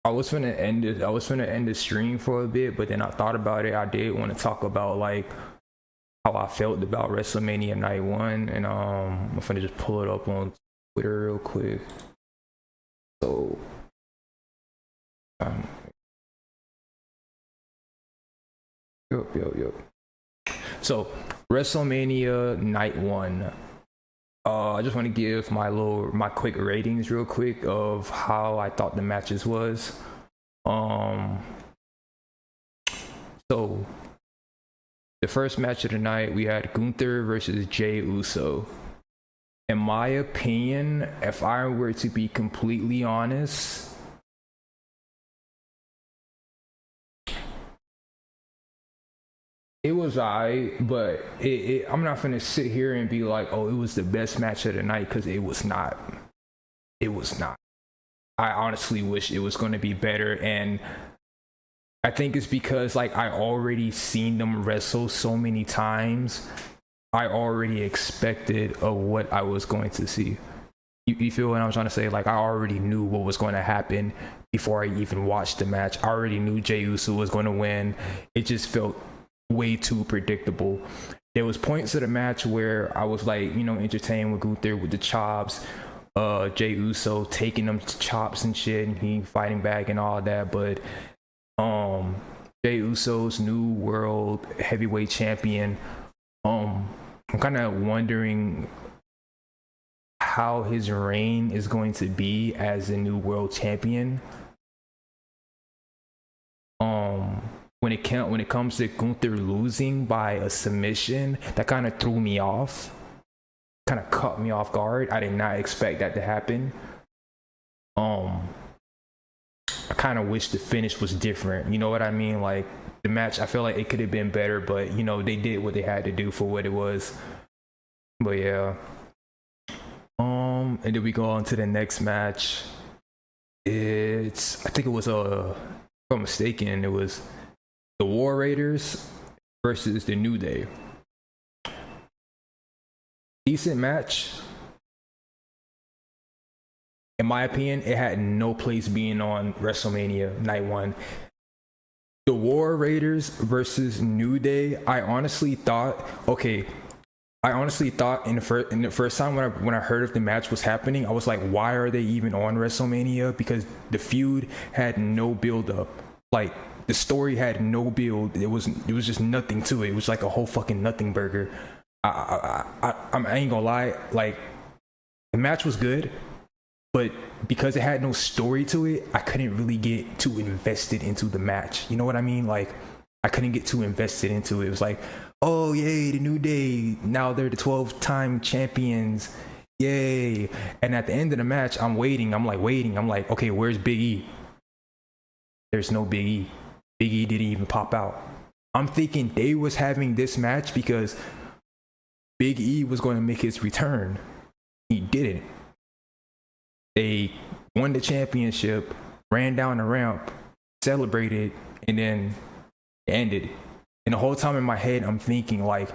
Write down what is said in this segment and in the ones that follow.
I was gonna end the stream for a bit, but then I thought about it. I did want to talk about like how I felt about WrestleMania Night One, and I'm gonna just pull it up on Twitter real quick. So, um, yep. So WrestleMania Night One. I just want to give my quick ratings real quick of how I thought the matches was. Um, so the first match of the night, we had Gunther versus Jey Uso. In my opinion, if I were to be completely honest, it was but I'm not gonna sit here and be like, oh, it was the best match of the night, because it was not. It was not. I honestly wish it was going to be better, and I think it's because like I already seen them wrestle so many times. I already expected of what I was going to see. You feel what I'm trying to say? Like I already knew what was going to happen before I even watched the match. I already knew Jey Uso was going to win. It just felt way too predictable. There was points of the match where I was like, entertained with Gunther with the chops, Jey Uso taking them chops and shit, and he fighting back and all that. But Jey Uso's new world heavyweight champion, I'm kind of wondering how his reign is going to be as a new world champion. When it comes to Gunther losing by a submission, that kind of threw me off, kind of caught me off guard. I did not expect that to happen. I kind of wish the finish was different. You know what I mean? Like the match, I feel like it could have been better, but they did what they had to do for what it was. But yeah. And then we go on to the next match. I think it was if I'm mistaken, it was the War Raiders versus the New Day. Decent match. In my opinion, it had no place being on WrestleMania Night One. The War Raiders versus New Day. I honestly thought in the first time when I heard of the match was happening, I was like, why are they even on WrestleMania? Because the feud had no build up. Like the story had no build. It was just nothing to it. It was like a whole fucking nothing burger. I ain't gonna lie. Like the match was good, but because it had no story to it, I couldn't really get too invested into the match. You know what I mean? Like I couldn't get too invested into it. It was like, oh yay, the New Day, now they're the 12-time champions, yay. And at the end of the match, I'm like, okay, where's Big E? There's no Big E. Big E didn't even pop out. I'm thinking they was having this match because Big E was going to make his return. He didn't. They won the championship, ran down the ramp, celebrated, and then ended. And the whole time in my head, I'm thinking like,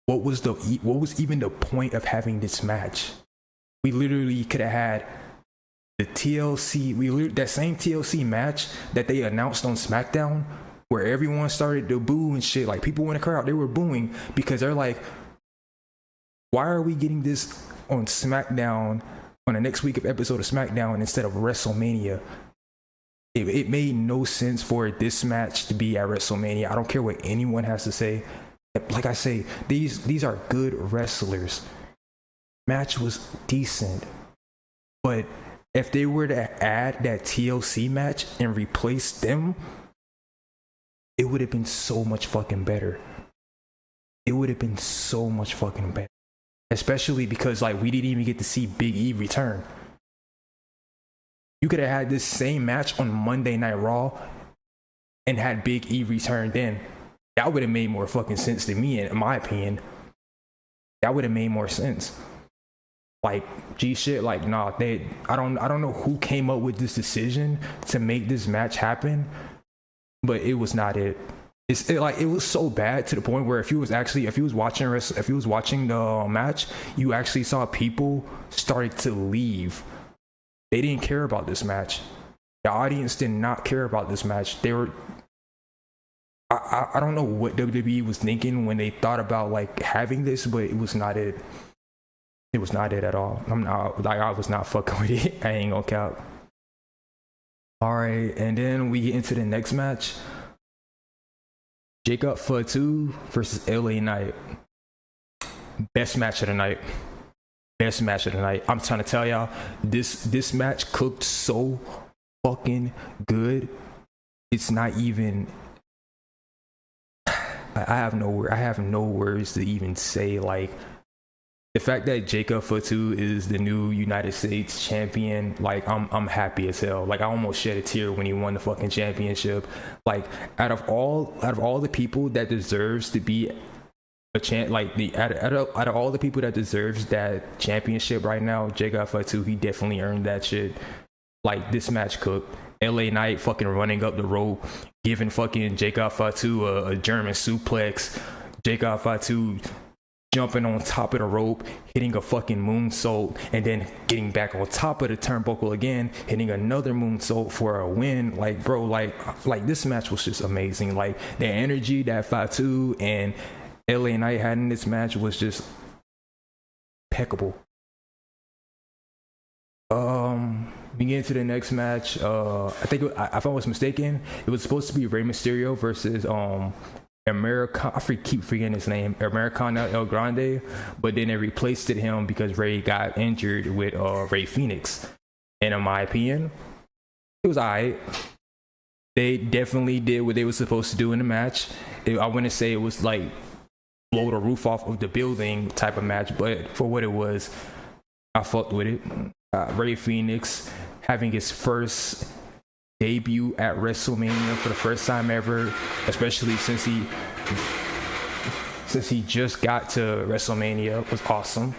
what was even the point of having this match? We literally could have had the TLC, that same TLC match that they announced on SmackDown, where everyone started to boo and shit. Like people in the crowd, they were booing because they're like, why are we getting this on SmackDown on the next week of episode of SmackDown instead of WrestleMania? It made no sense for this match to be at WrestleMania. I don't care what anyone has to say. Like I say, these are good wrestlers. Match was decent. But if they were to add that TLC match and replace them, it would have been so much fucking better. It would have been so much fucking better. Especially because like we didn't even get to see Big E return. You could have had this same match on Monday Night Raw and had Big E return then. That would have made more fucking sense to me, in my opinion. That would have made more sense. Like, like, nah, I don't know who came up with this decision to make this match happen, but it was not it. It was so bad to the point where if you was watching the match, you actually saw people started to leave. They didn't care about this match. The audience did not care about this match. They were, I don't know what WWE was thinking when they thought about like having this, but it was not it. It was not it at all. I was not fucking with it. I ain't gonna cap. All right, and then we get into the next match. Jacob Fatu versus LA Knight. Best match of the night. Best match of the night. I'm trying to tell y'all, this match cooked so fucking good. It's not even. I have no words to even say. Like, the fact that Jacob Fatu is the new United States champion, like I'm happy as hell. Like, I almost shed a tear when he won the fucking championship. Like, out of all the people that deserves to be a champ, like out of all the people that deserves that championship right now, Jacob Fatu, he definitely earned that shit. Like, this match cooked. LA Knight fucking running up the rope, giving fucking Jacob Fatu a German suplex. Jacob Fatu jumping on top of the rope, hitting a fucking moonsault, and then getting back on top of the turnbuckle again, hitting another moonsault for a win. Like, bro, like this match was just amazing. Like, the energy that Fatu and LA Knight had in this match was just impeccable. We get into the next match. I think if I was mistaken, it was supposed to be Rey Mysterio versus keep forgetting his name, Americana El Grande, but then they replaced him because Ray got injured with Rey Fenix. And in my opinion, it was alright. They definitely did what they were supposed to do in the match. I wouldn't say it was like blow the roof off of the building type of match, but for what it was, I fucked with it. Rey Fenix having his first debut at WrestleMania for the first time ever, especially since he just got to WrestleMania, was awesome.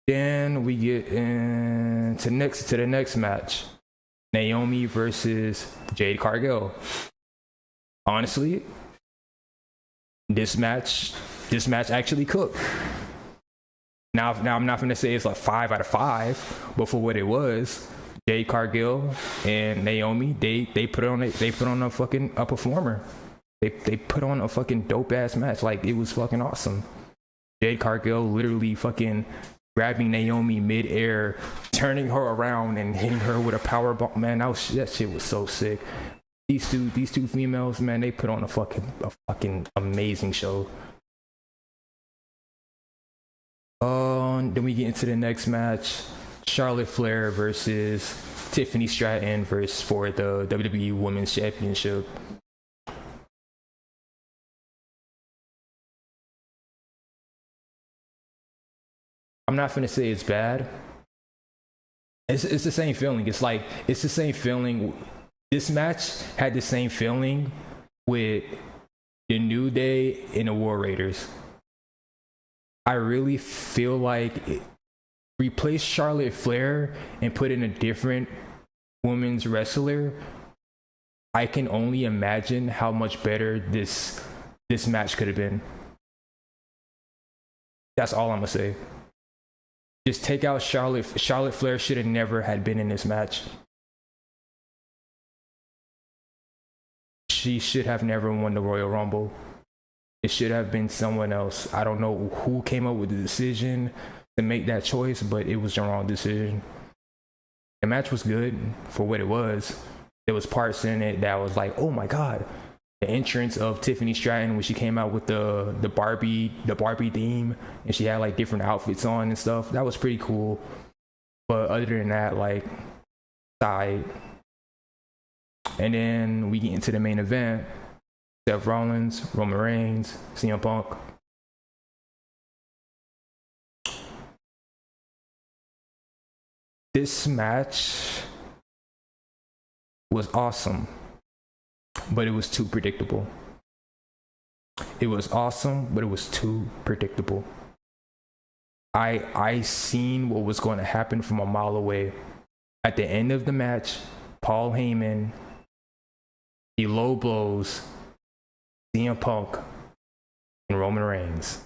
Then we get into the next match, Naomi versus Jade Cargill. Honestly, this match actually cooked. Now I'm not gonna say it's like 5 out of 5, but for what it was, Jade Cargill and Naomi, they put on a fucking performer. They put on a fucking dope ass match. Like, it was fucking awesome. Jade Cargill literally fucking grabbing Naomi mid-air, turning her around and hitting her with a power bomb. Man, that shit was so sick. These two females, man, they put on a fucking amazing show. Then we get into the next match, Charlotte Flair versus Tiffany Stratton for the WWE Women's Championship. I'm not gonna say it's bad. It's the same feeling. It's the same feeling. This match had the same feeling with the New Day and the War Raiders. I really feel like replace Charlotte Flair and put in a different women's wrestler. I can only imagine how much better this match could have been. That's all I'm gonna say. Just take out Charlotte. Charlotte Flair should have never had been in this match. She should have never won the Royal Rumble. It should have been someone else. I don't know who came up with the decision to make that choice, but it was the wrong decision. The match was good for what it was. There was parts in it that was like, oh my god. The entrance of Tiffany Stratton when she came out with the Barbie theme, and she had like different outfits on and stuff. That was pretty cool. But other than that, like, side. And then we get into the main event. Seth Rollins, Roman Reigns, CM Punk. This match was awesome, but it was too predictable. It was awesome, but it was too predictable. I seen what was going to happen from a mile away. At the end of the match, Paul Heyman, he low blows CM Punk and Roman Reigns.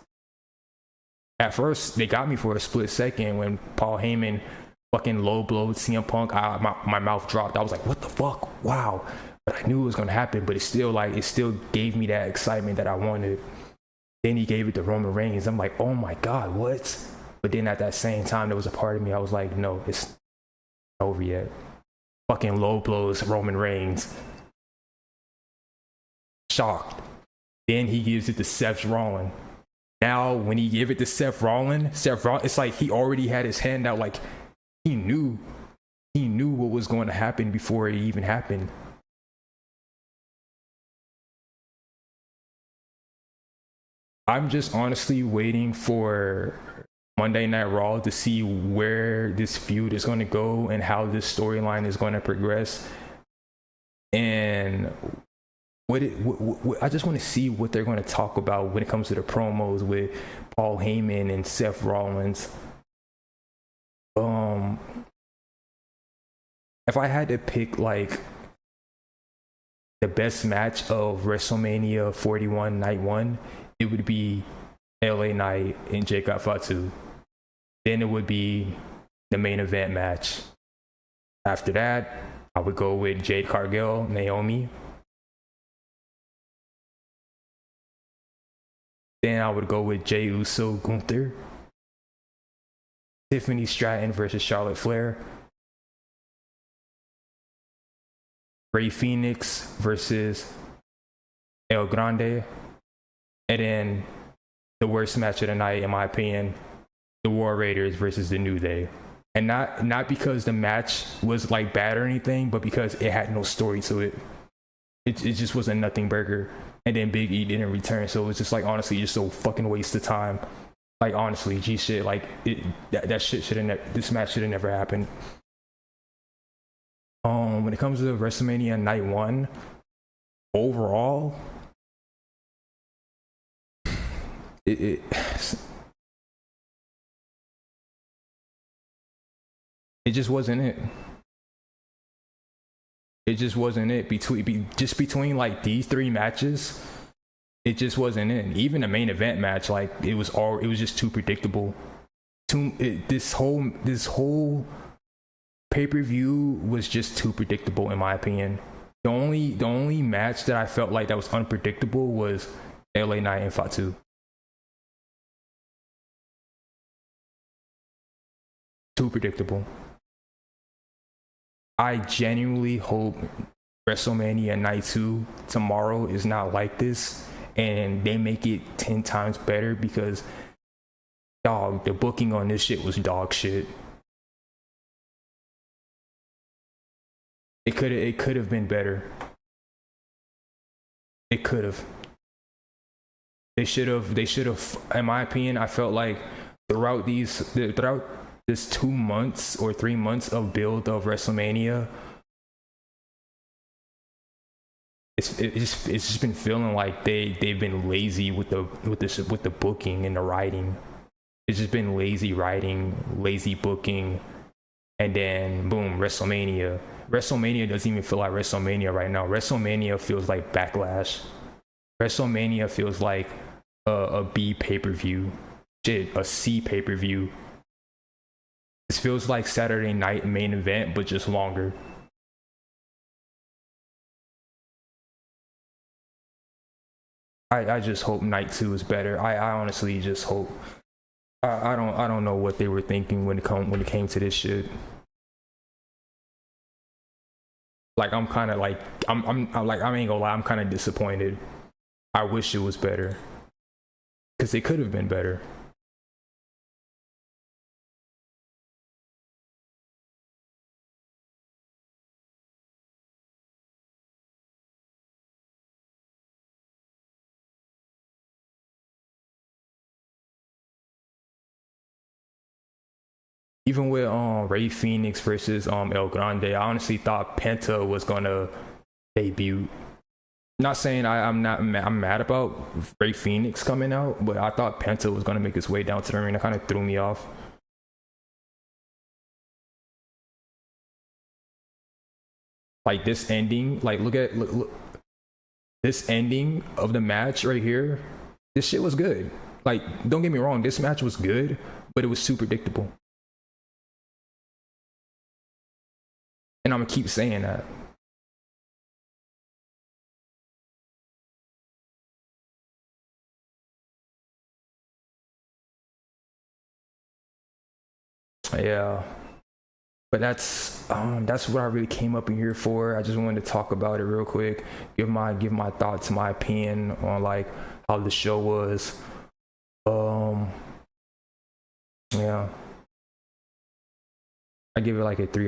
At first, they got me for a split second when Paul Heyman fucking low blow CM Punk, my mouth dropped. I was like, what the fuck? Wow. But I knew it was gonna happen, but it still gave me that excitement that I wanted. Then he gave it to Roman Reigns. I'm like, oh my God, what? But then at that same time, there was a part of me, I was like, no, it's not over yet. Fucking low blows Roman Reigns. Shocked. Then he gives it to Seth Rollins. Now, when he gave it to Seth Rollins, it's like he already had his hand out, like he knew what was going to happen before it even happened. I'm just honestly waiting for Monday Night Raw to see where this feud is going to go and how this storyline is going to progress. And I just want to see what they're going to talk about when it comes to the promos with Paul Heyman and Seth Rollins. If I had to pick like the best match of WrestleMania 41 Night 1, it would be LA Knight and Jacob Fatu. Then it would be the main event match. After that, I would go with Jade Cargill, Naomi. Then I would go with Jey Uso, Gunther. Tiffany Stratton versus Charlotte Flair. Rey Fenix versus El Grande. And then the worst match of the night, in my opinion, the War Raiders versus the New Day. And not because the match was like bad or anything, but because it had no story to it. It just was a nothing burger. And then Big E didn't return, so it was just like honestly just so fucking waste of time. Like honestly, G shit, like that shit should have this match should have never happened. When it comes to WrestleMania Night 1, overall, it just wasn't it. It just wasn't it. Between like these three matches, it just wasn't it. Even the main event match, like it was just too predictable. This whole pay-per-view was just too predictable in my opinion. The only match that I felt like that was unpredictable was LA Knight and Fatu. Too predictable. I genuinely hope WrestleMania Night 2 tomorrow is not like this and they make it 10 times better, because dog, the booking on this shit was dog shit. It could have been better. It could have. They should have, in my opinion, I felt like throughout this 2 months or 3 months of build of WrestleMania, it's just been feeling like they've been lazy with the booking and the writing. It's just been lazy writing, lazy booking, and then boom, WrestleMania. WrestleMania doesn't even feel like WrestleMania right now. WrestleMania feels like Backlash. WrestleMania feels like a B pay-per-view. Shit, a C pay-per-view. This feels like Saturday night main event, but just longer. I just hope Night 2 is better. I honestly just hope. I don't know what they were thinking when it came to this shit. Like I'm kind of like I'm like, I ain't gonna lie, I'm kind of disappointed. I wish it was better, because it could have been better. Even with Rey Fenix versus El Grande, I honestly thought Penta was gonna debut. Not saying I'm mad about Rey Fenix coming out, but I thought Penta was gonna make his way down to the ring. That kind of threw me off. Like this ending, like look this ending of the match right here. This shit was good. Like, don't get me wrong, this match was good, but it was too predictable. And I'm gonna keep saying that. Yeah. But that's what I really came up in here for. I just wanted to talk about it real quick, give my thoughts, my opinion on like how the show was. Um, yeah, I give it like a 3